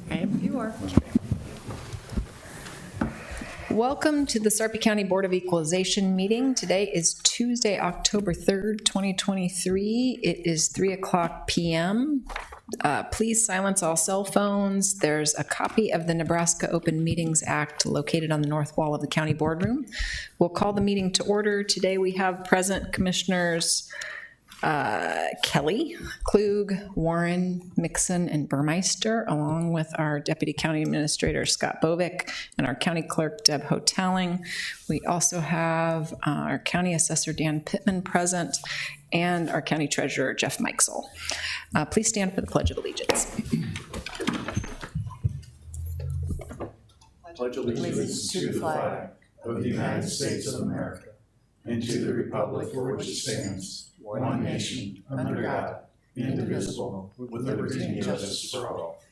You are. Welcome to the Sarpy County Board of Equalization meeting. Today is Tuesday, October 3rd, 2023. It is 3:00 p.m. Please silence all cell phones. There's a copy of the Nebraska Open Meetings Act located on the north wall of the county boardroom. We'll call the meeting to order. Today we have present Commissioners Kelly, Klug, Warren, Mixon, and Burmeister, along with our Deputy County Administrator Scott Bovick and our County Clerk Deb Hotelling. We also have our County Assessor Dan Pittman present and our County Treasurer Jeff Mikesell. Please stand for the Pledge of Allegiance. Pledge allegiance to the flag of the United States of America and to the republic for which it stands, one nation, under God, indivisible, with liberty and justice for all.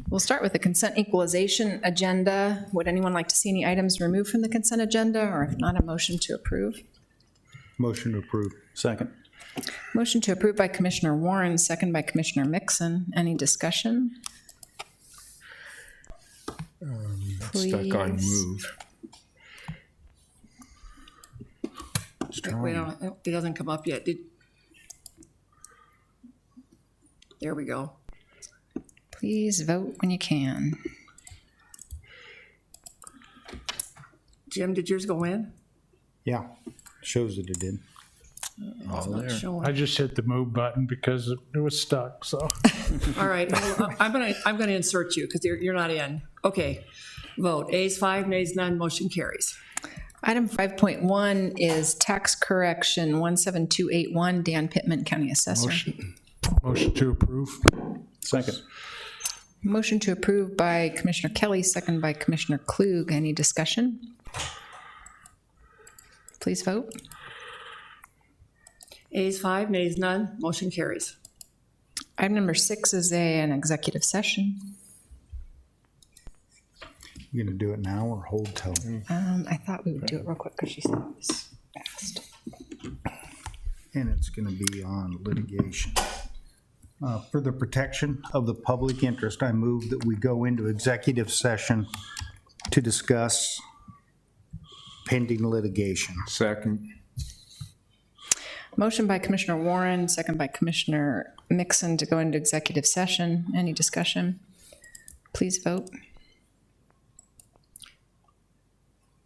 We'll start with the consent equalization agenda. Would anyone like to see any items removed from the consent agenda, or if not, a motion to approve? Motion to approve. Second. Motion to approve by Commissioner Warren, second by Commissioner Mixon. Any discussion? Stuck on move. Wait, it doesn't come up yet. There we go. Please vote when you can. Jim, did yours go in? Yeah, shows that it did. It's not showing. I just hit the move button because it was stuck, so. All right, well, I'm gonna insert you because you're not in. Okay, vote. Ayes 5, nays none, motion carries. Item 5.1 is tax correction 17281, Dan Pittman, County Assessor. Motion to approve. Second. Motion to approve by Commissioner Kelly, second by Commissioner Klug. Any discussion? Please vote. Ayes 5, nays none, motion carries. Item number 6 is an executive session. You gonna do it now or hold till? I thought we would do it real quick because she said it was fast. And it's gonna be on litigation. For the protection of the public interest, I move that we go into executive session to discuss pending litigation. Second. Motion by Commissioner Warren, second by Commissioner Mixon to go into executive session. Any discussion? Please vote.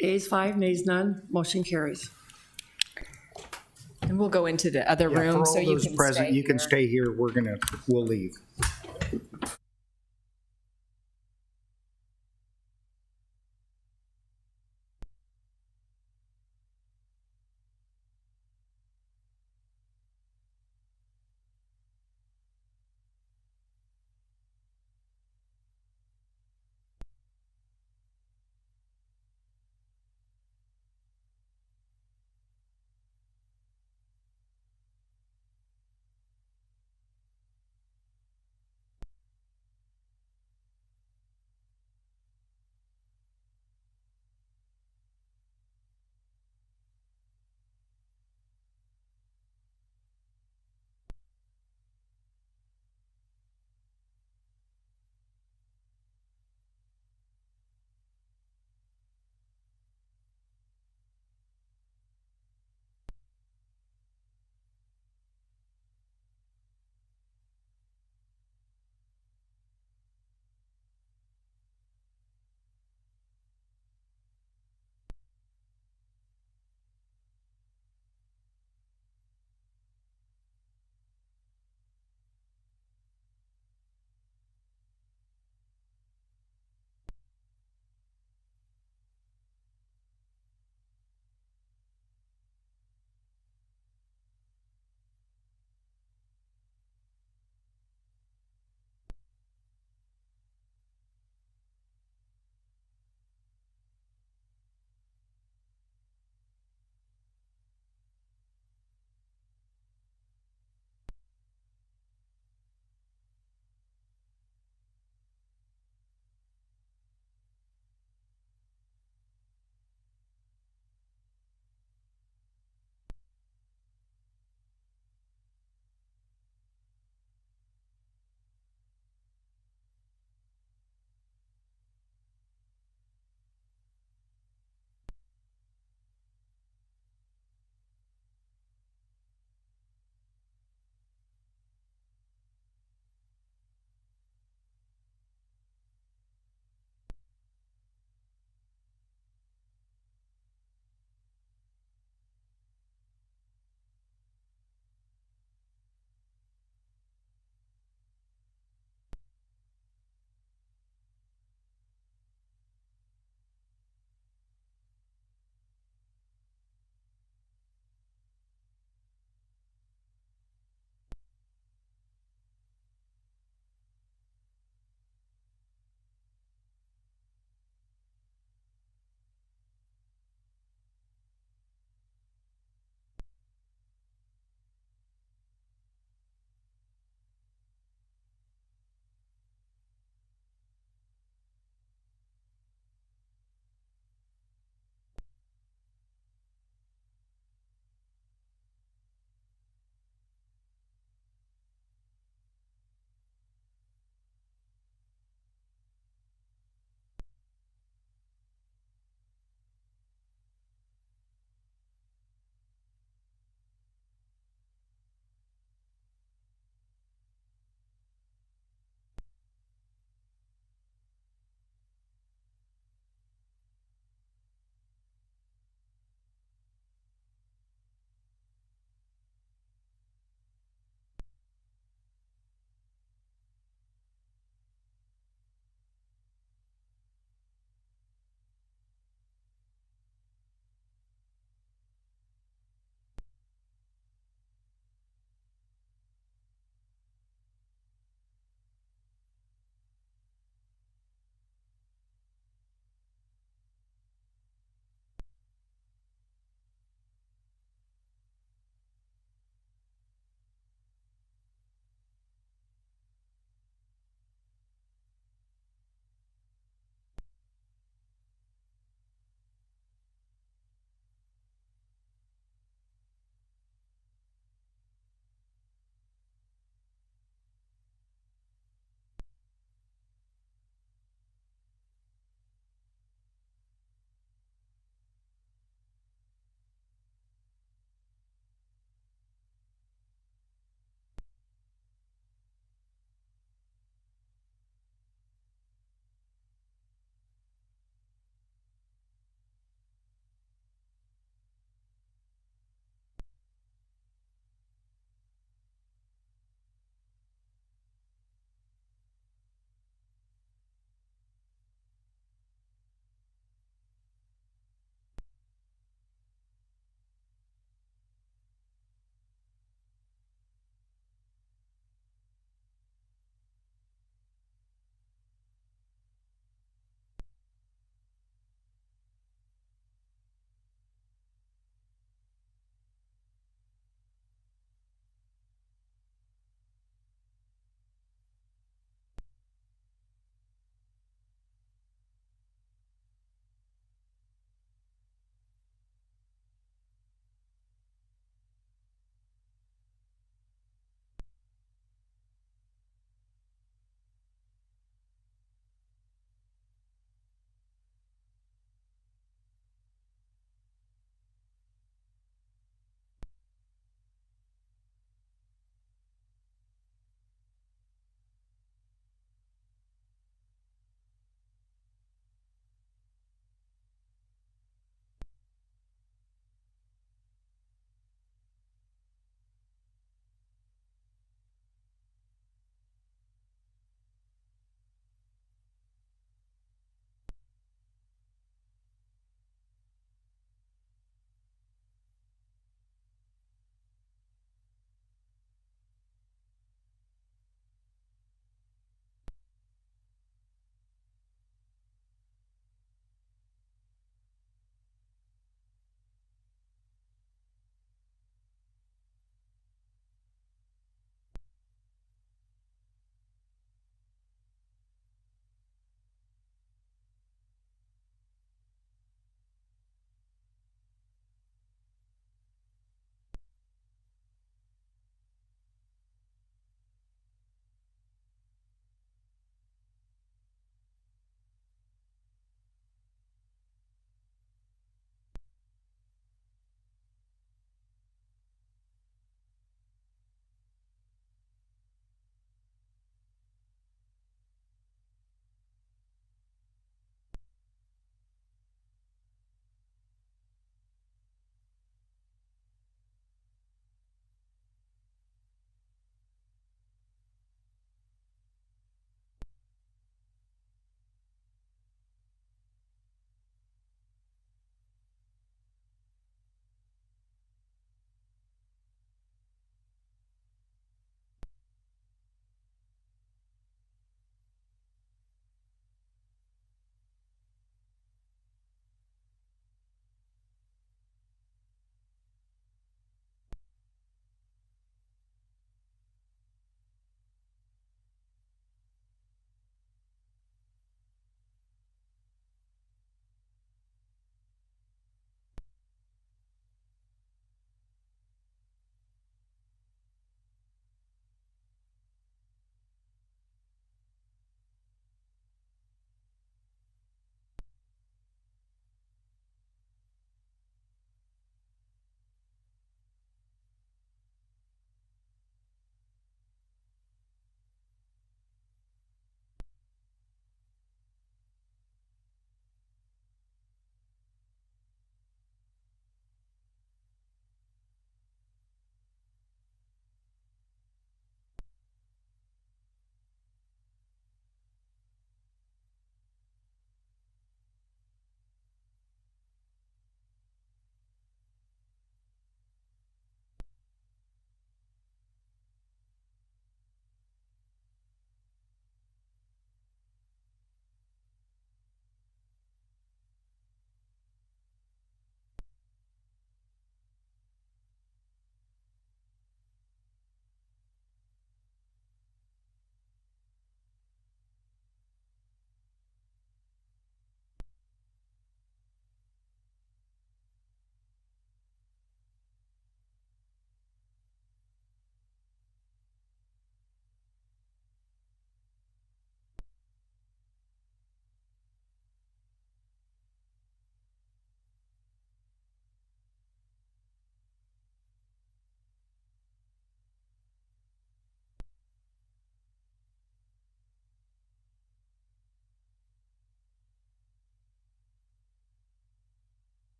Ayes 5, nays none, motion carries. And we'll go into the other Yeah, room for so all you those can present, stay you can here. stay here. We'll leave.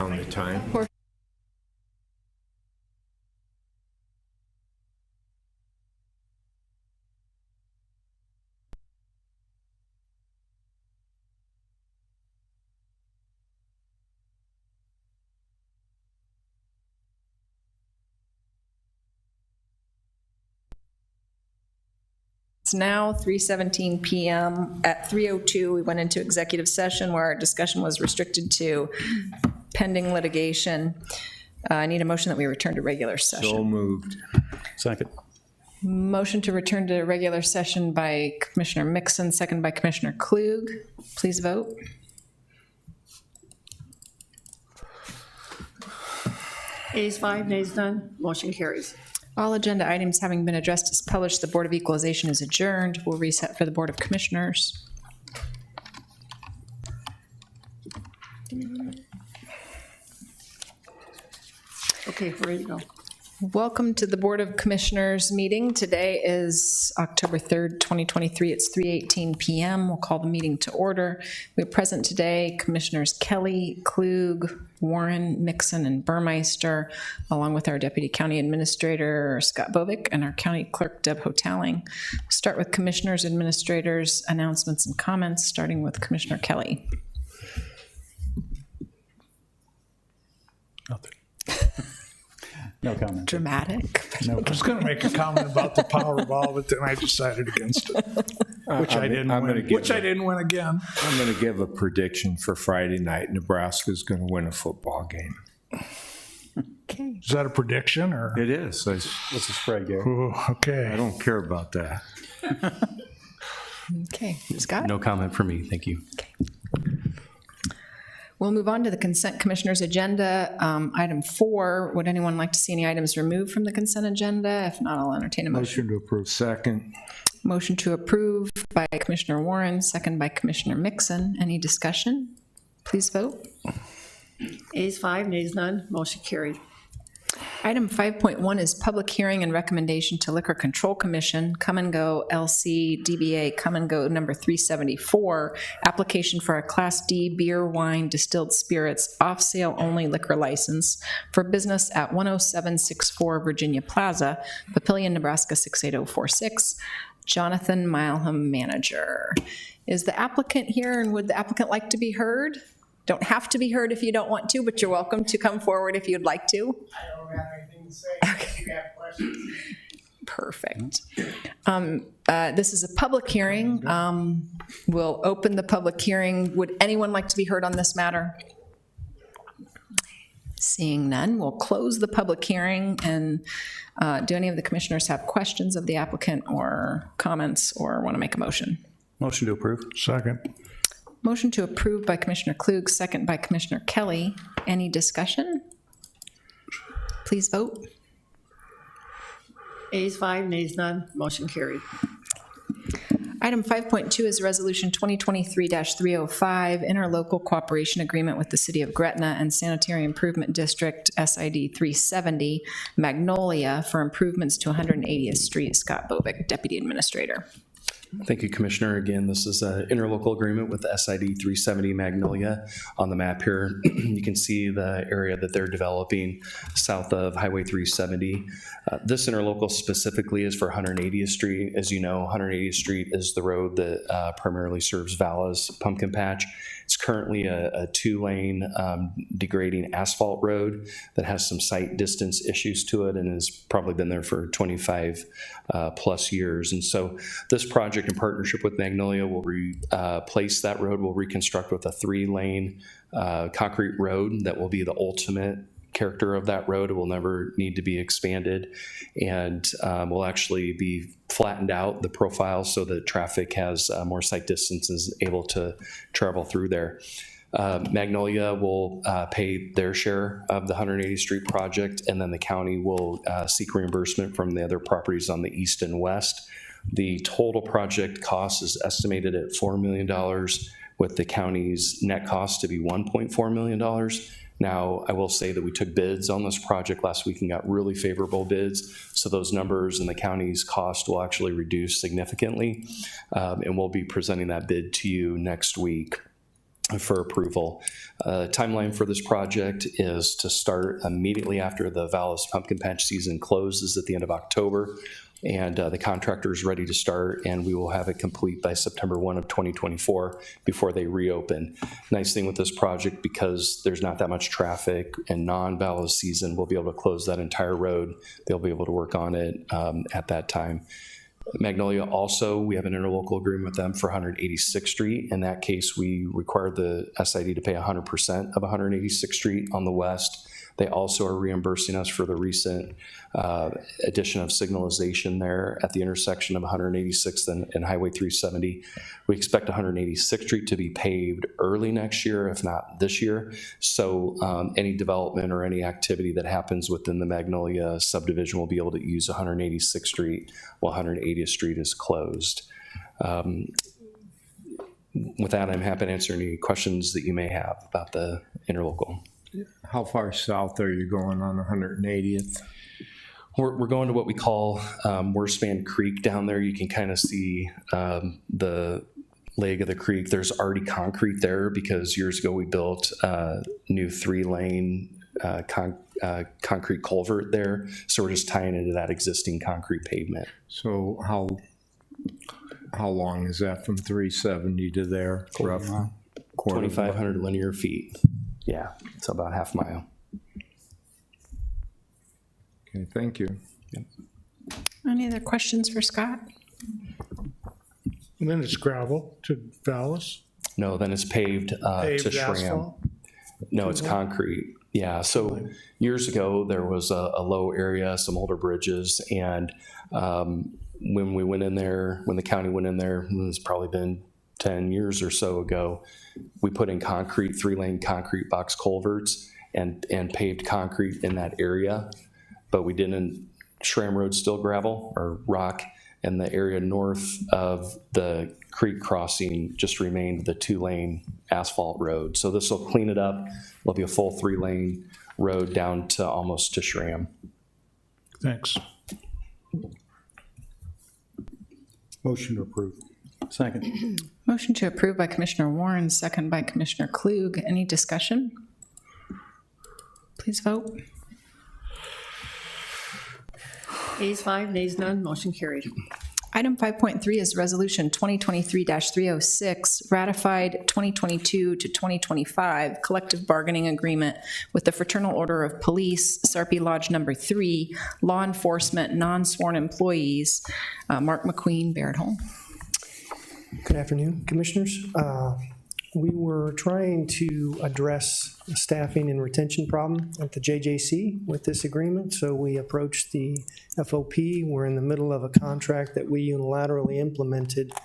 On the time. It's now 3:17 PM. At 3:02, we went into executive session where our discussion was restricted to pending litigation. I need a motion that we return to regular So session. moved. Second. Motion to return to regular session by Commissioner Mixon, second by Commissioner Klug. Please vote. Ayes 5, nays none, motion carries. All agenda items having been addressed as published, the Board of Equalization is adjourned. We'll reset for the Board of Commissioners. Okay, we're ready to go. Welcome to the Board of Commissioners meeting. Today is October 3rd, 2023. It's 3:18 PM. We'll call the meeting to order. We have present today Commissioners Kelly, Klug, Warren, Mixon, and Burmeister, along with our Deputy County Administrator, Scott Bovick, and our County Clerk, Deb Hotaling. Start with Commissioners, Administrators, announcements, and comments, starting with Commissioner Kelly. Nothing. No comment. Dramatic. I was going to make a comment about the Powerball, but then I decided against it, which I didn't I'm gonna win. give Which I didn't win again. I'm going to give a prediction for Friday night. Nebraska's going to win a football game. Okay. Is that a prediction or? It is. What's the spread, Gary? Ooh, okay. I don't care about that. Okay. Scott? No comment for me, thank you. We'll move on to the consent commissioner's agenda. Item 4, would anyone like to see any items removed from the consent agenda? If not, I'll entertain a motion. Motion to approve. Second. Motion to approve by Commissioner Warren, second by Commissioner Mixon. Any discussion? Please vote. Ayes 5, nays none, motion carried. Item 5.1 is public hearing and recommendation to Liquor Control Commission, Come and Go LC DBA Come and Go number 374, application for a Class D beer, wine, distilled spirits, off-sale only liquor license for business at 10764 Virginia Plaza, Papillion, Nebraska 68046. Jonathan Mileham, manager. Is the applicant here, and would the applicant like to be heard? Don't have to be heard if you don't want to, but you're welcome to come forward if you'd like to. I don't have anything to say. If you have questions. Perfect. This is a public hearing. We'll open the public hearing. Would anyone like to be heard on this matter? Seeing none, we'll close the public hearing. And do any of the commissioners have questions of the applicant or comments or want to make a motion? Motion to approve. Second. Motion to approve by Commissioner Klug, second by Commissioner Kelly. Any discussion? Please vote. Ayes 5, nays none, motion carried. Item 5.2 is Resolution 2023-305, interlocal cooperation agreement with the City of Gretna and Sanitary Improvement District, SID 370, Magnolia, for improvements to 180th Street. Scott Bovick, Deputy Administrator. Thank you, Commissioner. Again, this is an interlocal agreement with the SID 370 Magnolia. On the map here, you can see the area that they're developing south of Highway 370. This interlocal specifically is for 180th Street. As you know, 180th Street is the road that primarily serves Vala's Pumpkin Patch. It's currently a 2-lane degrading asphalt road that has some sight distance issues to it and has probably been there for 25 plus years. And so this project in partnership with Magnolia will replace that road. We'll reconstruct with a 3-lane concrete road that will be the ultimate character of that road. It will never need to be expanded, and will actually be flattened out, the profile, so that traffic has more sight distance and is able to travel through there. Magnolia will pay their share of the 180th Street project, and then the county will seek reimbursement from the other properties on the east and west. The total project cost is estimated at $4 million, with the county's net cost to be $1.4 million. Now, I will say that we took bids on this project last week and got really favorable bids. So those numbers and the county's cost will actually reduce significantly. And we'll be presenting that bid to you next week for approval. Timeline for this project is to start immediately after the Vallis pumpkin patch season closes at the end of October. And the contractor is ready to start, and we will have it complete by September 1 of 2024 before they reopen. Nice thing with this project, because there's not that much traffic and non-Vallis season, we'll be able to close that entire road. They'll be able to work on it at that time. Magnolia also, we have an interlocal agreement with them for 186th Street. In that case, we required the SID to pay 100% of 186th Street on the west. They also are reimbursing us for the recent addition of signalization there at the intersection of 186th and Highway 370. We expect 186th Street to be paved early next year, if not this year. So any development or any activity that happens within the Magnolia subdivision will be able to use 186th Street while 180th Street is closed. With that, I'm happy to answer any questions that you may have about the interlocal. How far south are you going on 180th? We're going to what we call Worspan Creek down there. You can kind of see the leg of the creek. There's already concrete there because years ago we built a new 3-lane concrete culvert there. So we're just tying into that existing concrete pavement. So how long is that from 370 to there? Roughly 2,500 linear feet. Yeah, it's about half mile. Okay, thank you. Any other questions for Scott? And then it's gravel to Vallis, No, then it's paved to paved Schramm. asphalt. No, it's concrete. Yeah, so years ago, there was a low area, some older bridges, and when we went in there, when the county went in there, it's probably been 10 years or so ago, we put in concrete, 3-lane concrete box culverts and paved concrete in that area, but we didn't. Schramm Road's still gravel or rock, and the area north of the creek crossing just remained the 2-lane asphalt road. So this will clean it up. It'll be a full 3-lane road down to almost to Schramm. Thanks. Motion to approve. Second. Motion to approve by Commissioner Warren, second by Commissioner Klug. Any discussion? Please vote. Ayes 5, nays none, motion carried. Item 5.3 is Resolution 2023-306, ratified 2022 to 2025 collective bargaining agreement with the Fraternal Order of Police, Sarpy Lodge Number 3, law enforcement, non-sworn employees. Mark McQueen, Baird Home. Good afternoon, Commissioners. We were trying to address a staffing and retention problem at the JJC with this agreement, so we approached the FOP. We're in the middle of a contract that we unilaterally implemented at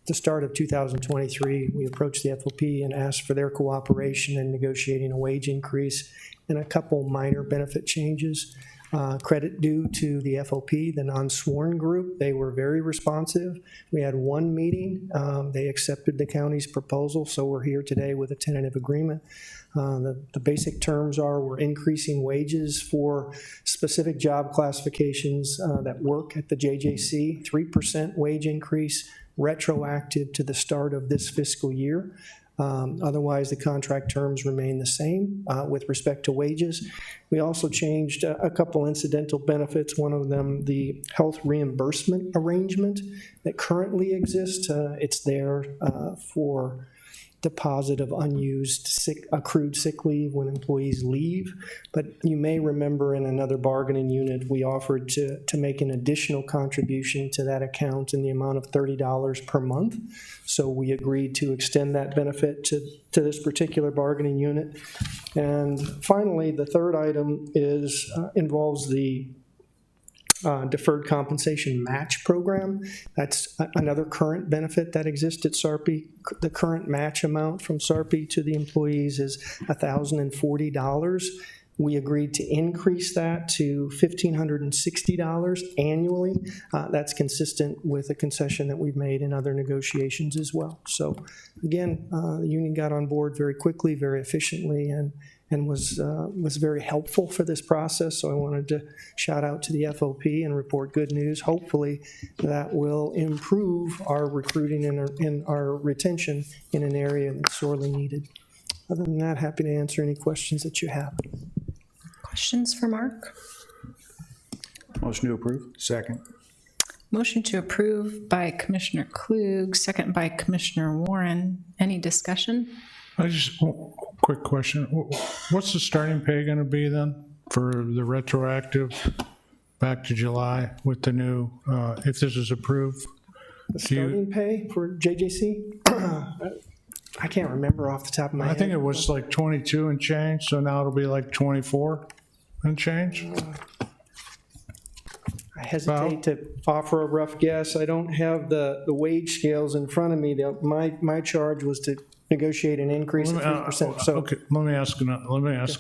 the start of 2023. We approached the FOP and asked for their cooperation in negotiating a wage increase and a couple minor benefit changes. Credit due to the FOP, the non-sworn group. They were very responsive. We had one meeting. They accepted the county's proposal, so we're here today with a tentative agreement. The basic terms are we're increasing wages for specific job classifications that work at the JJC, 3% wage increase, retroactive to the start of this fiscal year. Otherwise, the contract terms remain the same with respect to wages. We also changed a couple incidental benefits. One of them, the health reimbursement arrangement that currently exists. It's there for deposit of unused accrued sick leave when employees leave. But you may remember in another bargaining unit, we offered to make an additional contribution to that account in the amount of $30 per month. So we agreed to extend that benefit to this particular bargaining unit. And finally, the third item is involves the deferred compensation match program. That's another current benefit that exists at Sarpy. The current match amount from Sarpy to the employees is $1,040. We agreed to increase that to $1,560 annually. That's consistent with a concession that we've made in other negotiations as well. So again, the union got on board very quickly, very efficiently, and and was very helpful for this process. So I wanted to shout out to the FOP and report good news. Hopefully that will improve our recruiting and our retention in an area that's sorely needed. Other than that, happy to answer any questions that you have. Questions for Mark? Motion to approve? Second. Motion to approve by Commissioner Klug, second by Commissioner Warren. Any discussion? Quick question. What's the starting pay going to be then for the retroactive back to July with the new, if this is approved? The starting pay for JJC? I can't remember off the top of my I head. think it was like 22 and change, so now it'll be like 24 and change? I hesitate to offer a rough guess. I don't have the wage scales in front of me. My charge was to negotiate an increase of 3%. So Okay, let me ask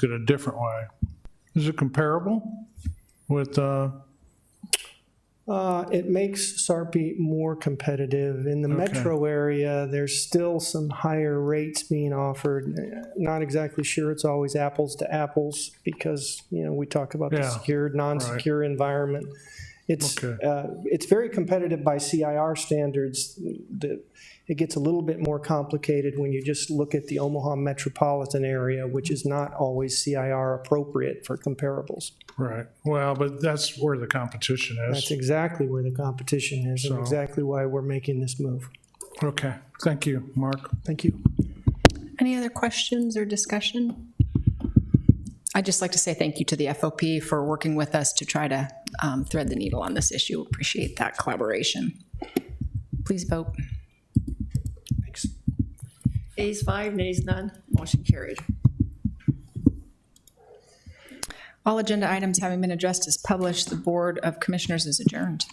it a different way. Is it comparable with, it makes Sarpy more competitive. In the metro area, there's still some higher rates being offered. Not exactly sure it's always apples to apples because, we talk about the Yeah, secured, non-secure environment. It's very competitive by CIR standards. It gets a little bit more complicated when you just look at the Omaha metropolitan area, which is not always CIR appropriate for comparables. right, well, but that's where the competition That's is. exactly where the competition is and So- exactly why we're making this move. Okay, thank you, Mark. Thank you. Any other questions or discussion? I'd just like to say thank you to the FOP for working with us to try to thread the needle on this issue. Appreciate that collaboration. Please vote. Thanks. Ayes 5, nays none, motion carried. All agenda items having been addressed as published, the Board of Commissioners is adjourned.